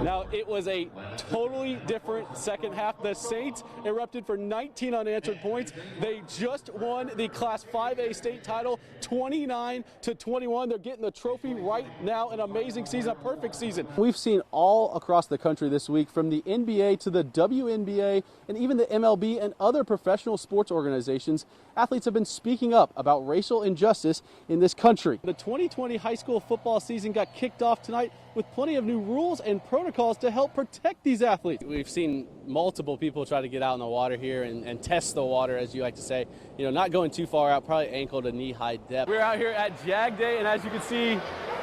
Now, it was a totally different second half. The Saints erupted for 19 unanswered points. They just won the Class 5A state title 29-21. They're getting the trophy right now. An amazing season, a perfect season. We've seen all across the country this week, from the NBA to the WNBA and even the MLB and other professional sports organizations. Athletes have been speaking up about racial injustice in this country. The 2020 high school football season got kicked off tonight with plenty of new rules and protocols to help protect these athletes. We've seen multiple people try to get out in the water here and test the water, as you like to say. You know, not going too far out, probably ankle to knee-high depth. We're out here at Jag Day, and as you can see,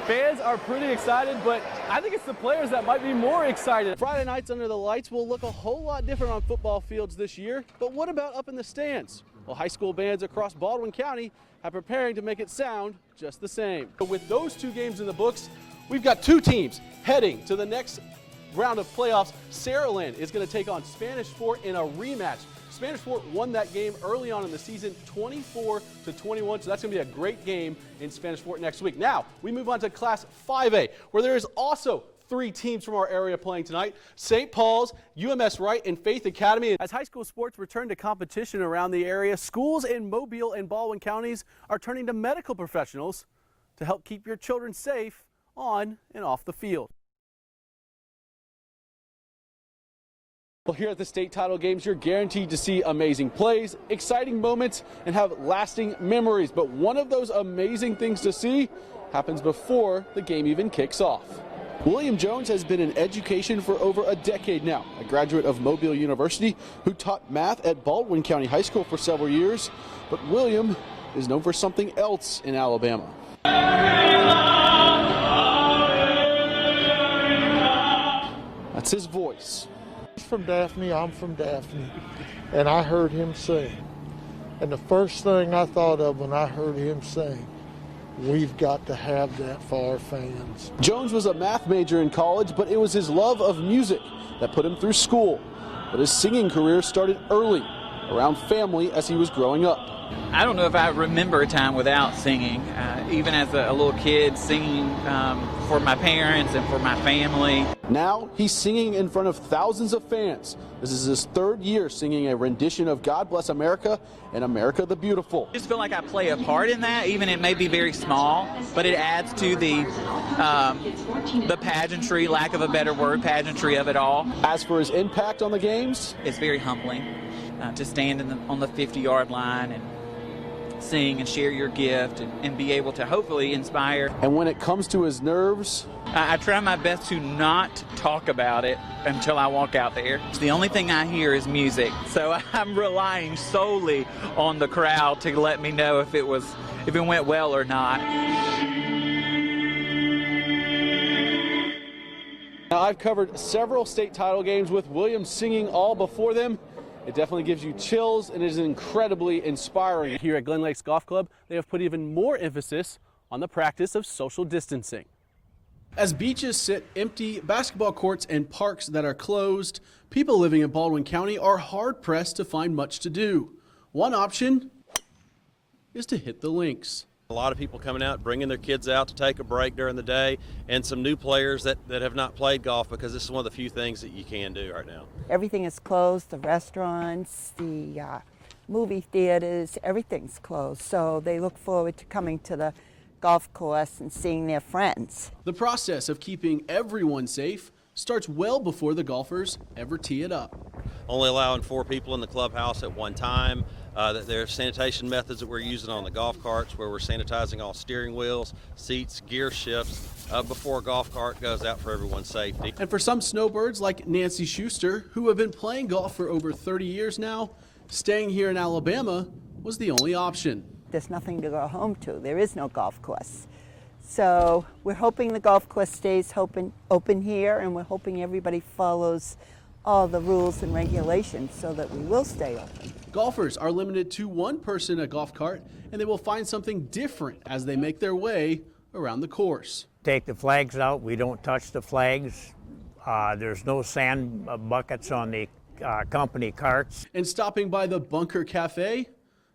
fans are pretty excited, but I think it's the players that might be more excited. Friday nights under the lights will look a whole lot different on football fields this year, but what about up in the stands? Well, high school bands across Baldwin County are preparing to make it sound just the same. But with those two games in the books, we've got two teams heading to the next round of playoffs. Saraland is going to take on Spanish Fort in a rematch. Spanish Fort won that game early on in the season, 24-21, so that's going to be a great game in Spanish Fort next week. Now, we move on to Class 5A, where there is also three teams from our area playing tonight: St. Paul's, UMS Wright, and Faith Academy. As high school sports return to competition around the area, schools in Mobile and Baldwin counties are turning to medical professionals to help keep your children safe on and off the field. Well, here at the state title games, you're guaranteed to see amazing plays, exciting moments, and have lasting memories. But one of those amazing things to see happens before the game even kicks off. William Jones has been in education for over a decade now, a graduate of Mobile University who taught math at Baldwin County High School for several years. But William is known for something else in Alabama. That's his voice. He's from Daphne, I'm from Daphne, and I heard him sing. And the first thing I thought of when I heard him sing, we've got to have that for our fans. Jones was a math major in college, but it was his love of music that put him through school. But his singing career started early, around family as he was growing up. I don't know if I remember a time without singing. Even as a little kid, singing for my parents and for my family. Now he's singing in front of thousands of fans. This is his third year singing a rendition of God Bless America and America the Beautiful. I just feel like I play a part in that, even it may be very small, but it adds to the pageantry, lack of a better word, pageantry of it all. As for his impact on the games, it's very humbling to stand on the 50-yard line and sing and share your gift and be able to hopefully inspire. And when it comes to his nerves, I try my best to not talk about it until I walk out there. The only thing I hear is music, so I'm relying solely on the crowd to let me know if it went well or not. Now, I've covered several state title games with Williams singing all before them. It definitely gives you chills and is incredibly inspiring. Here at Glen Lakes Golf Club, they have put even more emphasis on the practice of social distancing. As beaches sit empty, basketball courts and parks that are closed, people living in Baldwin County are hard-pressed to find much to do. One option is to hit the links. A lot of people coming out, bringing their kids out to take a break during the day, and some new players that have not played golf, because this is one of the few things that you can do right now. Everything is closed, the restaurants, the movie theaters, everything's closed. So they look forward to coming to the golf course and seeing their friends. The process of keeping everyone safe starts well before the golfers ever tee it up. Only allowing 4 people in the clubhouse at one time. There are sanitation methods that we're using on the golf carts, where we're sanitizing all steering wheels, seats, gear shifts before a golf cart goes out for everyone's safety. And for some snowbirds like Nancy Schuster, who have been playing golf for over 30 years now, staying here in Alabama was the only option. There's nothing to go home to. There is no golf course. So we're hoping the golf course stays open here, and we're hoping everybody follows all the rules and regulations so that we will stay open. Golfers are limited to one person a golf cart, and they will find something different as they make their way around the course. Take the flags out. We don't touch the flags. There's no sand buckets on the company carts. And stopping by the Bunker Cafe,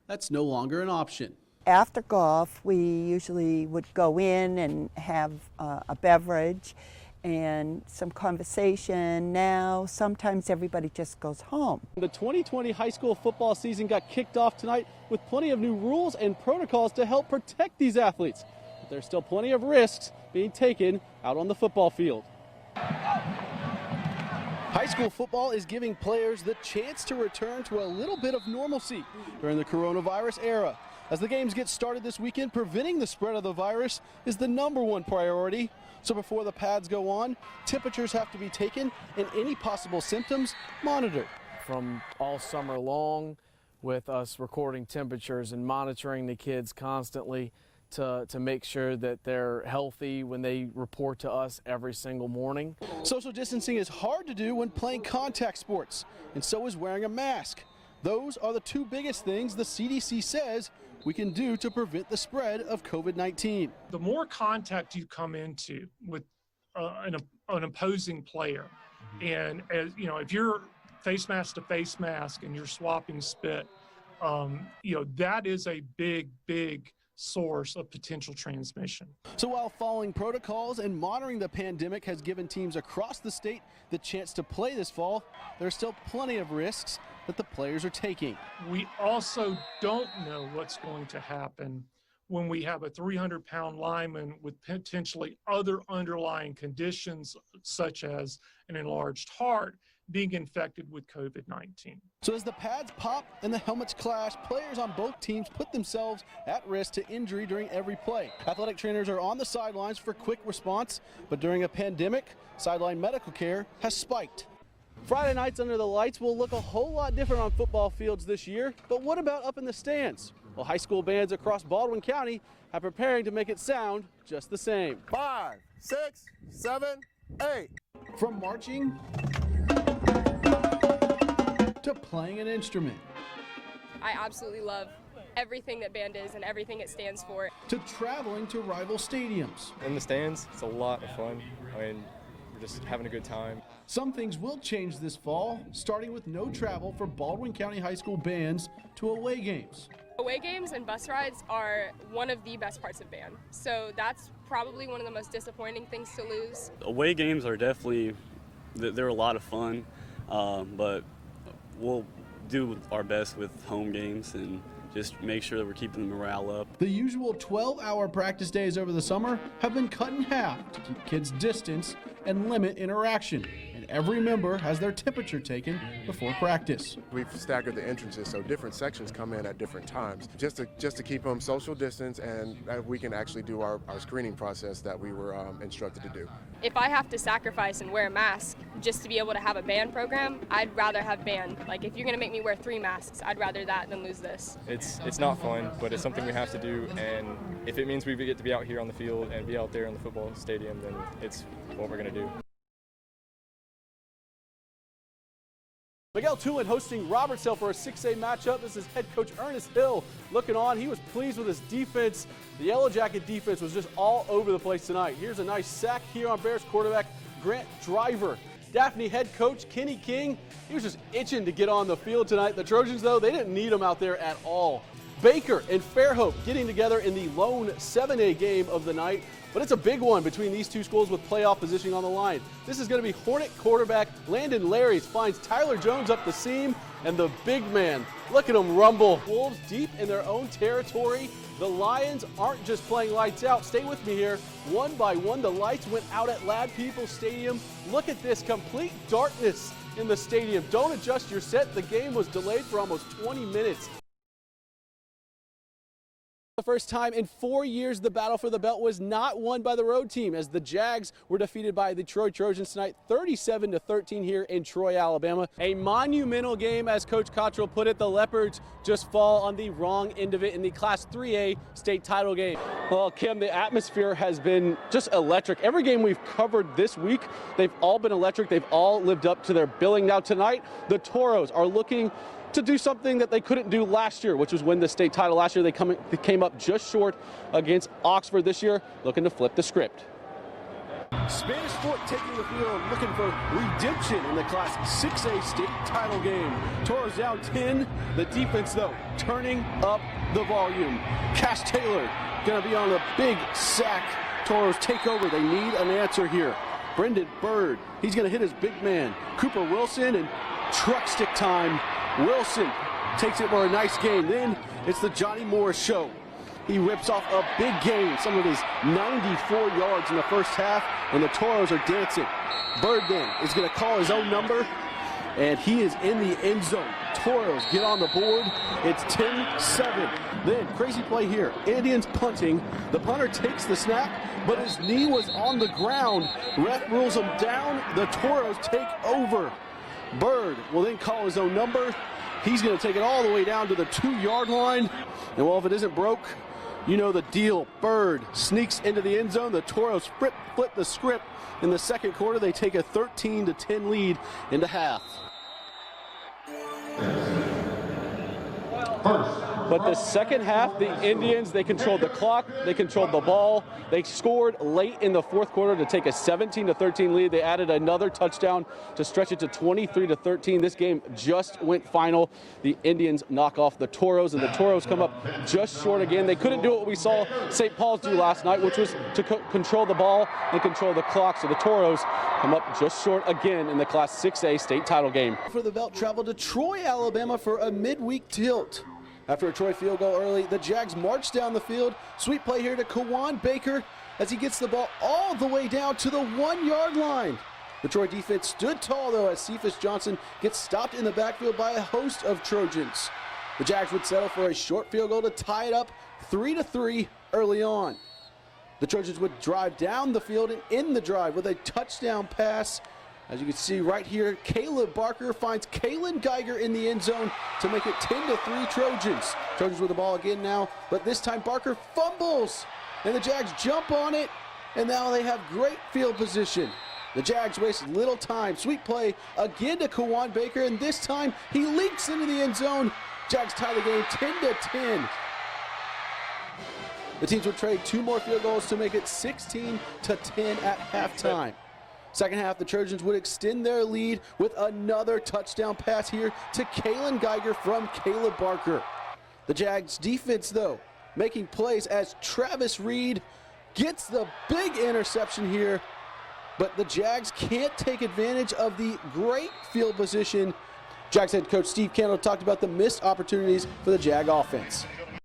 that's no longer an option. After golf, we usually would go in and have a beverage, and some conversation. Now, sometimes everybody just goes home. The 2020 high school football season got kicked off tonight with plenty of new rules and protocols to help protect these athletes. But there's still plenty of risks being taken out on the football field. High school football is giving players the chance to return to a little bit of normalcy during the coronavirus era. As the games get started this weekend, preventing the spread of the virus is the #1 priority. So before the pads go on, temperatures have to be taken and any possible symptoms monitored. From all summer long, with us recording temperatures and monitoring the kids constantly to make sure that they're healthy when they report to us every single morning. Social distancing is hard to do when playing contact sports, and so is wearing a mask. Those are the two biggest things the CDC says we can do to prevent the spread of COVID-19. The more contact you come into with an opposing player, and as you know, if you're face mask to face mask and you're swapping spit, that is a big source of potential transmission. So while following protocols and monitoring the pandemic has given teams across the state the chance to play this fall, there's still plenty of risks that the players are taking. We also don't know what's going to happen when we have a 300-pound lineman with potentially other underlying conditions such as an enlarged heart being infected with COVID-19. So as the pads pop and the helmets clash, players on both teams put themselves at risk to injury during every play. Athletic trainers are on the sidelines for quick response, but during a pandemic, sideline medical care has spiked. Friday nights under the lights will look a whole lot different on football fields this year, but what about up in the stands? Well, high school bands across Baldwin County are preparing to make it sound just the same. 5, 6, 7, 8. From marching to playing an instrument. I absolutely love everything that band is and everything it stands for. To traveling to rival stadiums. In the stands, it's a lot of fun. I mean, we're just having a good time. Some things will change this fall, starting with no travel for Baldwin County high school bands to away games. Away games and bus rides are one of the best parts of band, so that's probably one of the most disappointing things to lose. Away games are definitely, they're a lot of fun, but we'll do our best with home games and just make sure that we're keeping the morale up. The usual 12-hour practice days over the summer have been cut in half to keep kids' distance and limit interaction. And every member has their temperature taken before practice. We've staggered the entrances so different sections come in at different times just to keep them social distance, and we can actually do our screening process that we were instructed to do. If I have to sacrifice and wear a mask just to be able to have a band program, I'd rather have band. Like, if you're going to make me wear 3 masks, I'd rather that than lose this. It's not fun, but it's something we have to do, and if it means we get to be out here on the field and be out there in the football stadium, then it's what we're going to do. Miguel Tulin hosting Robertsdale for a 6A matchup. This is head coach Ernest Hill looking on. He was pleased with his defense. The Yellow Jacket defense was just all over the place tonight. Here's a nice sack here on Bears quarterback Grant Driver. Daphne head coach Kenny King, he was just itching to get on the field tonight. The Trojans, though, they didn't need him out there at all. Baker and Fairhope getting together in the lone 7A game of the night. But it's a big one between these two schools with playoff positioning on the line. This is going to be Hornet quarterback Landon Larrys finds Tyler Jones up the seam, and the big man, look at him rumble. Wolves deep in their own territory. The Lions aren't just playing lights out. Stay with me here. One by one, the lights went out at Lad Peoples Stadium. Look at this complete darkness in the stadium. Don't adjust your set. The game was delayed for almost 20 minutes. The first time in 4 years the battle for the belt was not won by the road team, as the Jags were defeated by the Troy Trojans tonight 37-13 here in Troy, Alabama. A monumental game, as Coach Cottrell put it. The Leopards just fall on the wrong end of it in the Class 3A state title game. Well, Kim, the atmosphere has been just electric. Every game we've covered this week, they've all been electric. They've all lived up to their billing. Now tonight, the Toros are looking to do something that they couldn't do last year, which was win the state title. Last year they came up just short against Oxford. This year, looking to flip the script. Spanish Fort taking the field, looking for redemption in the Class 6A state title game. Toros down 10. The defense, though, turning up the volume. Cash Taylor going to be on a big sack. Toros take over. They need an answer here. Brendan Bird. He's going to hit his big man, Cooper Wilson, and truck stick time. Wilson takes it for a nice gain. Then it's the Johnny Morris show. He rips off a big gain, some of his 94 yards in the first half, and the Toros are dancing. Bird then is going to call his own number, and he is in the end zone. Toros get on the board. It's 10-7. Then, crazy play here. Indians punting. The punter takes the snap, but his knee was on the ground. Ref rules him down. The Toros take over. Bird will then call his own number. He's going to take it all the way down to the 2-yard line. And well, if it isn't broke, you know the deal. Bird sneaks into the end zone. The Toros flip the script. In the second quarter, they take a 13-10 lead into half. But the second half, the Indians, they controlled the clock, they controlled the ball. They scored late in the fourth quarter to take a 17-13 lead. They added another touchdown to stretch it to 23-13. This game just went final. The Indians knock off the Toros, and the Toros come up just short again. They couldn't do what we saw St. Paul's do last night, which was to control the ball and control the clock. So the Toros come up just short again in the Class 6A state title game. For the belt travel to Troy, Alabama for a midweek tilt. After a Troy field goal early, the Jags march down the field. Sweet play here to Kawan Baker as he gets the ball all the way down to the 1-yard line. The Troy defense stood tall, though, as Cephas Johnson gets stopped in the backfield by a host of Trojans. The Jags would settle for a short field goal to tie it up 3-3 early on. The Trojans would drive down the field and end the drive with a touchdown pass. As you can see right here, Caleb Barker finds Kalen Geiger in the end zone to make it 10-3 Trojans. Trojans with the ball again now, but this time Barker fumbles, and the Jags jump on it, and now they have great field position. The Jags waste little time. Sweet play again to Kawan Baker, and this time he leaks into the end zone. Jags tie the game 10-10. The teams would trade 2 more field goals to make it 16-10 at halftime. Second half, the Trojans would extend their lead with another touchdown pass here to Kalen Geiger from Caleb Barker. The Jags defense, though, making plays as Travis Reed gets the big interception here, but the Jags can't take advantage of the great field position. Jags head coach Steve Candle talked about the missed opportunities for the Jag offense.